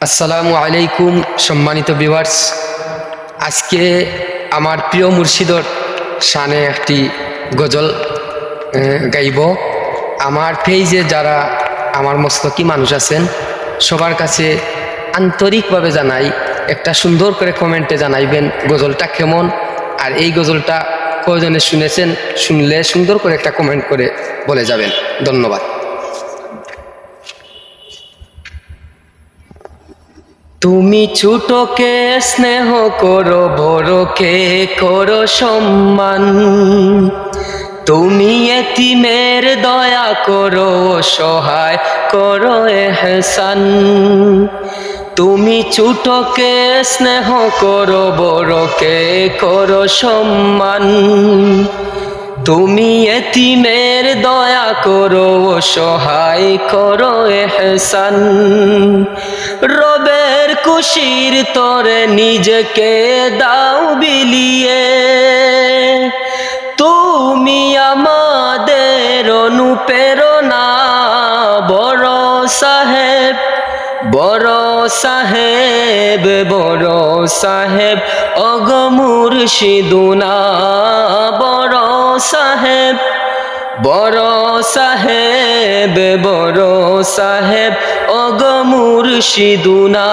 আসসালামু আলাইকুম সম্মানিত ভিউয়ার্স, আজকে আমার প্রিয় মুর্শিদর শানে একটি গজল গাইব। আমার পেজে যারা আমার মস্তকি মানুষ আছেন সবার কাছে আন্তরিকভাবে জানাই, একটা সুন্দর করে কমেন্টে জানাইবেন গজলটা কেমন, আর এই গজলটা কয়জনে শুনেছেন, শুনলে সুন্দর করে একটা কমেন্ট করে বলে যাবেন। ধন্যবাদ। তুমি ছোটকে স্নেহ করো, বড়কে করো সম্মান। তুমি এতিমের দয়া করো, সহায় করো এহসান। তুমি ছোটকে স্নেহ করো, বড়কে করো সম্মান। তুমি এতিমের দয়া করো, সহায় করো এহসান। রবের খুশির তরে নিজেকে দাও বিলিয়ে, তুমি আমাদের অনুপ্রেরণা। বড় সাহেব, বড় সাহেব, বড় সাহেব ওগো মুর্শিদুনা। বড় সাহেব, বড় সাহেব, বড় সাহেব ওগো মুর্শিদুনা।